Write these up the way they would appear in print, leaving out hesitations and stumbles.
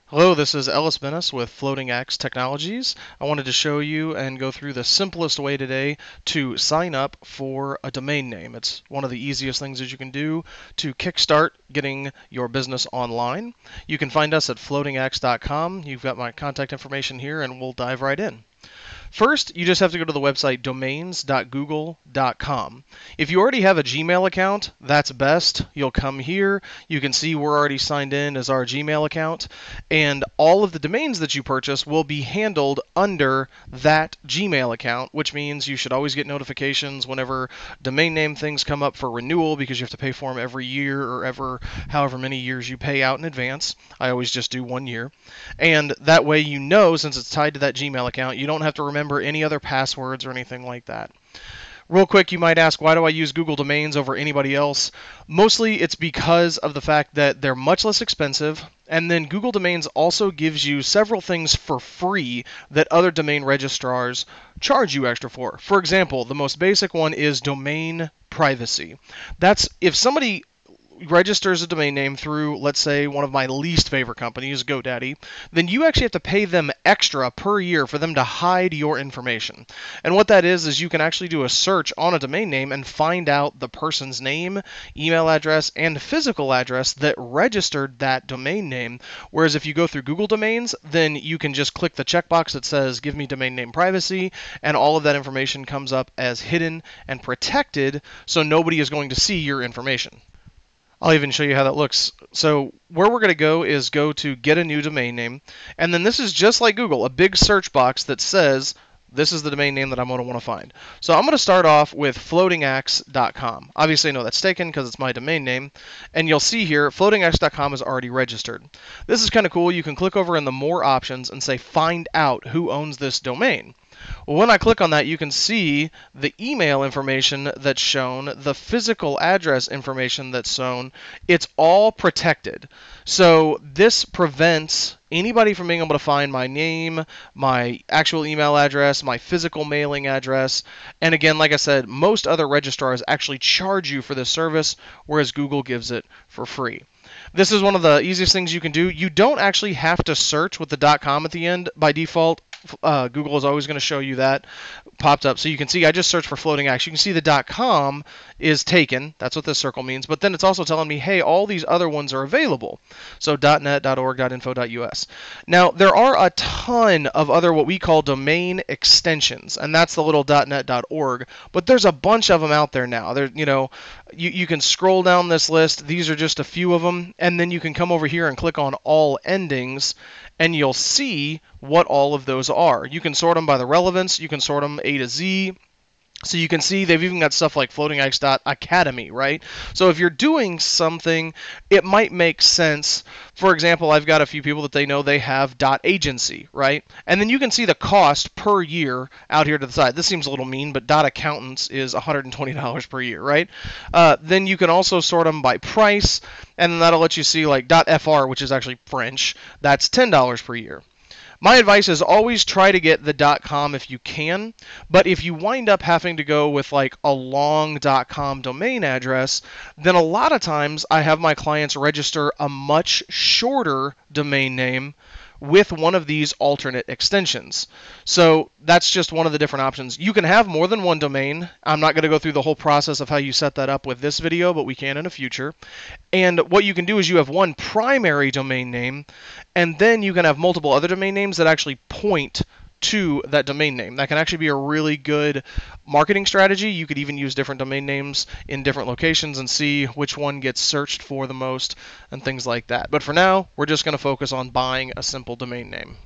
Hello, this is Ellis Bennis with Floating Axe Technologies. I wanted to show you and go through the simplest way today to sign up for a domain name. It's one of the easiest things that you can do to kickstart getting your business online. You can find us at floatingaxe.com. You've got my contact information here, and we'll dive right in. First, you just have to go to the website domains.google.com. If you already have a Gmail account, that's best. You'll come here. You can see we're already signed in as our Gmail account, and all of the domains that you purchase will be handled under that Gmail account, which means you should always get notifications whenever domain name things come up for renewal because you have to pay for them every year or however many years you pay out in advance. I always just do 1 year. And that way you know, since it's tied to that Gmail account, you don't have to remember any other passwords or anything like that. Real quick, you might ask, why do I use Google Domains over anybody else? Mostly it's because of the fact that they're much less expensive, and then Google Domains also gives you several things for free that other domain registrars charge you extra for. For example, the most basic one is domain privacy. That's if somebody registers a domain name through, let's say, one of my least favorite companies, GoDaddy, then you actually have to pay them extra per year for them to hide your information. And what that is you can actually do a search on a domain name and find out the person's name, email address, and physical address that registered that domain name. Whereas if you go through Google Domains, then you can just click the checkbox that says give me domain name privacy, and all of that information comes up as hidden and protected, so nobody is going to see your information. I'll even show you how that looks. So where we're going to go is go to get a new domain name, and then this is just like Google, a big search box that says this is the domain name that I'm going to want to find. So I'm going to start off with floatingaxe.com. Obviously I know that's taken because it's my domain name, and you'll see here floatingaxe.com is already registered. This is kind of cool. You can click over in the more options and say find out who owns this domain. Well, when I click on that, you can see the email information that's shown, the physical address information that's shown. It's all protected. So this prevents anybody from being able to find my name, my actual email address, my physical mailing address. And again, like I said, most other registrars actually charge you for this service, whereas Google gives it for free. This is one of the easiest things you can do. You don't actually have to search with the .com at the end by default. Google is always going to show you that popped up. So you can see I just searched for Floating Axe. You can see the .com is taken. That's what this circle means. But then it's also telling me, hey, all these other ones are available. So .net, .org, .info, .us. Now, there are a ton of other what we call domain extensions, and that's the little .net, .org. But there's a bunch of them out there now. You can scroll down this list. These are just a few of them. And then you can come over here and click on all endings, and you'll see what all of those are. You can sort them by the relevance. You can sort them A to Z. So you can see they've even got stuff like floatingaxe.academy, right? So if you're doing something, it might make sense. For example, I've got a few people that they know they have .agency, right? And then you can see the cost per year out here to the side. This seems a little mean, but .accountants is $120 per year, right? Then you can also sort them by price, and then that'll let you see like .fr, which is actually French. That's $10 per year. My advice is always try to get the .com if you can, but if you wind up having to go with like a long .com domain address, then a lot of times I have my clients register a much shorter domain name with one of these alternate extensions. So that's just one of the different options. You can have more than one domain. I'm not going to go through the whole process of how you set that up with this video, but we can in a future. And what you can do is you have one primary domain name, and then you can have multiple other domain names that actually point to that domain name. That can actually be a really good marketing strategy. You could even use different domain names in different locations and see which one gets searched for the most and things like that. But for now, we're just going to focus on buying a simple domain name.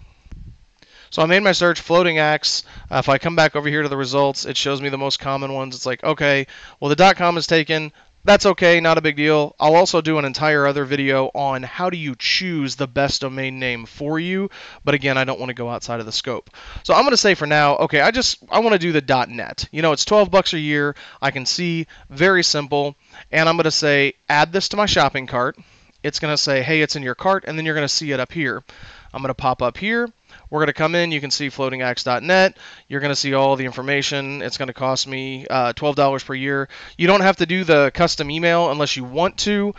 So I made my search, Floating Axe. If I come back over here to the results, it shows me the most common ones. It's like, okay, well, the .com is taken. That's okay, not a big deal. I'll also do an entire other video on how do you choose the best domain name for you, but again, I don't want to go outside of the scope. So I'm going to say for now, okay, I want to do the .net. You know, it's $12 a year. I can see, very simple, and I'm going to say add this to my shopping cart. It's going to say, hey, it's in your cart, and then you're going to see it up here. I'm going to pop up here, We're going to come in. You can see floatingaxe.net. You're going to see all the information. It's going to cost me $12 per year. You don't have to do the custom email unless you want to.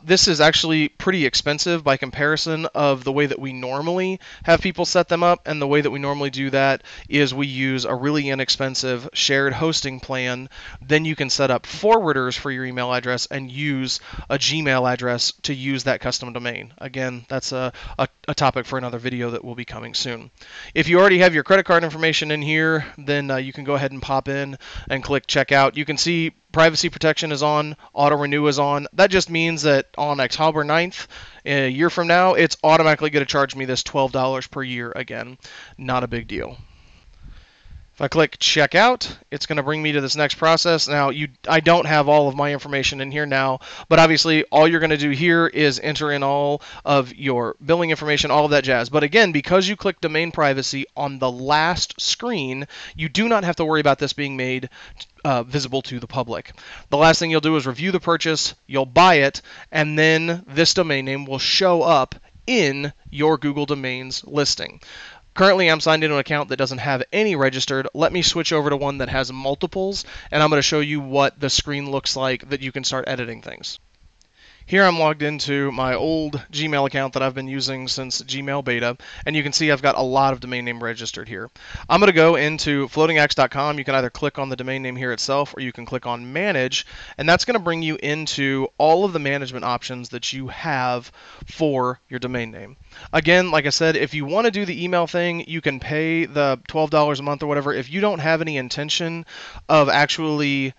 This is actually pretty expensive by comparison of the way that we normally have people set them up. And the way that we normally do that is we use a really inexpensive shared hosting plan. Then you can set up forwarders for your email address and use a Gmail address to use that custom domain. Again, that's a topic for another video that will be coming soon. If you already have your credit card information in here, then you can go ahead and pop in and click checkout. You can see privacy protection is on, auto renew is on. That just means that on October 9th, a year from now, it's automatically going to charge me this $12 per year again. Not a big deal. If I click checkout, it's going to bring me to this next process. Now, I don't have all of my information in here now, but obviously all you're going to do here is enter in all of your billing information, all of that jazz. But again, because you click domain privacy on the last screen, you do not have to worry about this being made visible to the public. The last thing you'll do is review the purchase, you'll buy it, and then this domain name will show up in your Google Domains listing. Currently, I'm signed into an account that doesn't have any registered. Let me switch over to one that has multiples, and I'm going to show you what the screen looks like that you can start editing things. Here I'm logged into my old Gmail account that I've been using since Gmail beta, and you can see I've got a lot of domain name registered here. I'm going to go into floatingaxe.com. You can either click on the domain name here itself, or you can click on Manage, and that's going to bring you into all of the management options that you have for your domain name. Again, like I said, if you want to do the email thing, you can pay the $12 a month or whatever. If you don't have any intention of actually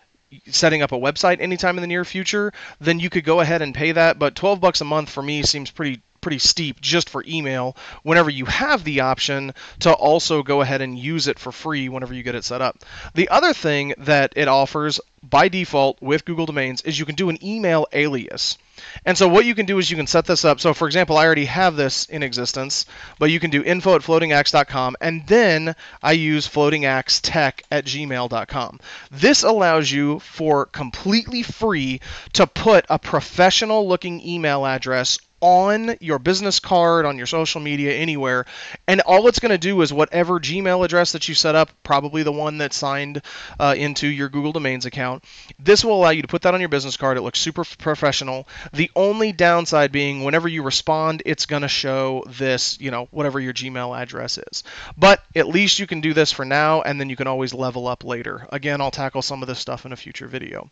setting up a website anytime in the near future, then you could go ahead and pay that. But $12 a month for me seems pretty steep just for email, whenever you have the option to also go ahead and use it for free whenever you get it set up. The other thing that it offers by default with Google Domains is you can do an email alias. And so what you can do is you can set this up. So for example, I already have this in existence, but you can do info@floatingaxe.com, and then I use floatingaxetech@gmail.com. This allows you for completely free to put a professional looking email address on your business card, on your social media, anywhere, and all it's going to do is whatever Gmail address that you set up, probably the one that's signed into your Google Domains account, this will allow you to put that on your business card. It looks super professional. The only downside being whenever you respond, it's going to show this, whatever your Gmail address is. But at least you can do this for now, and then you can always level up later. Again, I'll tackle some of this stuff in a future video.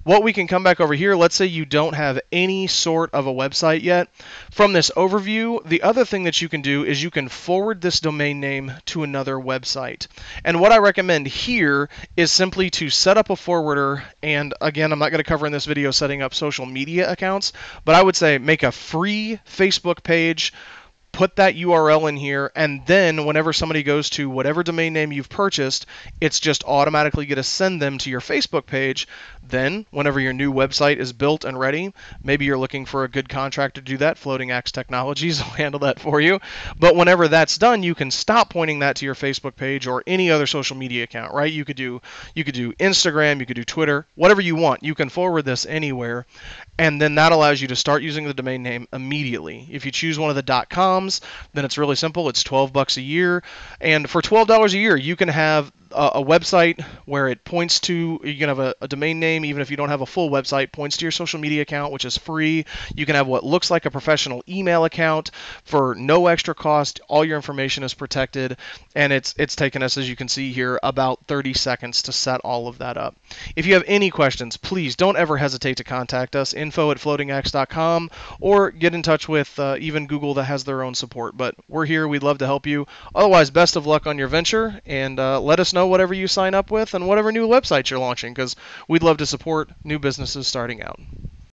What we can come back over here, let's say you don't have any sort of a website yet. From this overview, the other thing that you can do is you can forward this domain name to another website. And what I recommend here is simply to set up a forwarder, and again, I'm not going to cover in this video setting up social media accounts, but I would say make a free Facebook page, put that URL in here, and then whenever somebody goes to whatever domain name you've purchased, it's just automatically going to send them to your Facebook page. Then, whenever your new website is built and ready, maybe you're looking for a good contractor to do that, Floating Axe Technologies will handle that for you. But whenever that's done, you can stop pointing that to your Facebook page or any other social media account, right? You could do Instagram, you could do Twitter, whatever you want. You can forward this anywhere, and then that allows you to start using the domain name immediately. If you choose one of the .coms, then it's really simple. It's $12 a year, and for $12 a year, you can have a website where it points to, you can have a domain name, even if you don't have a full website, points to your social media account, which is free. You can have what looks like a professional email account for no extra cost. All your information is protected, and it's taken us, as you can see here, about 30 seconds to set all of that up. If you have any questions, please don't ever hesitate to contact us, info@floatingaxe.com, or get in touch with even Google that has their own support. But we're here. We'd love to help you. Otherwise, best of luck on your venture, and let us know whatever you sign up with and whatever new websites you're launching, because we'd love to support new businesses starting out.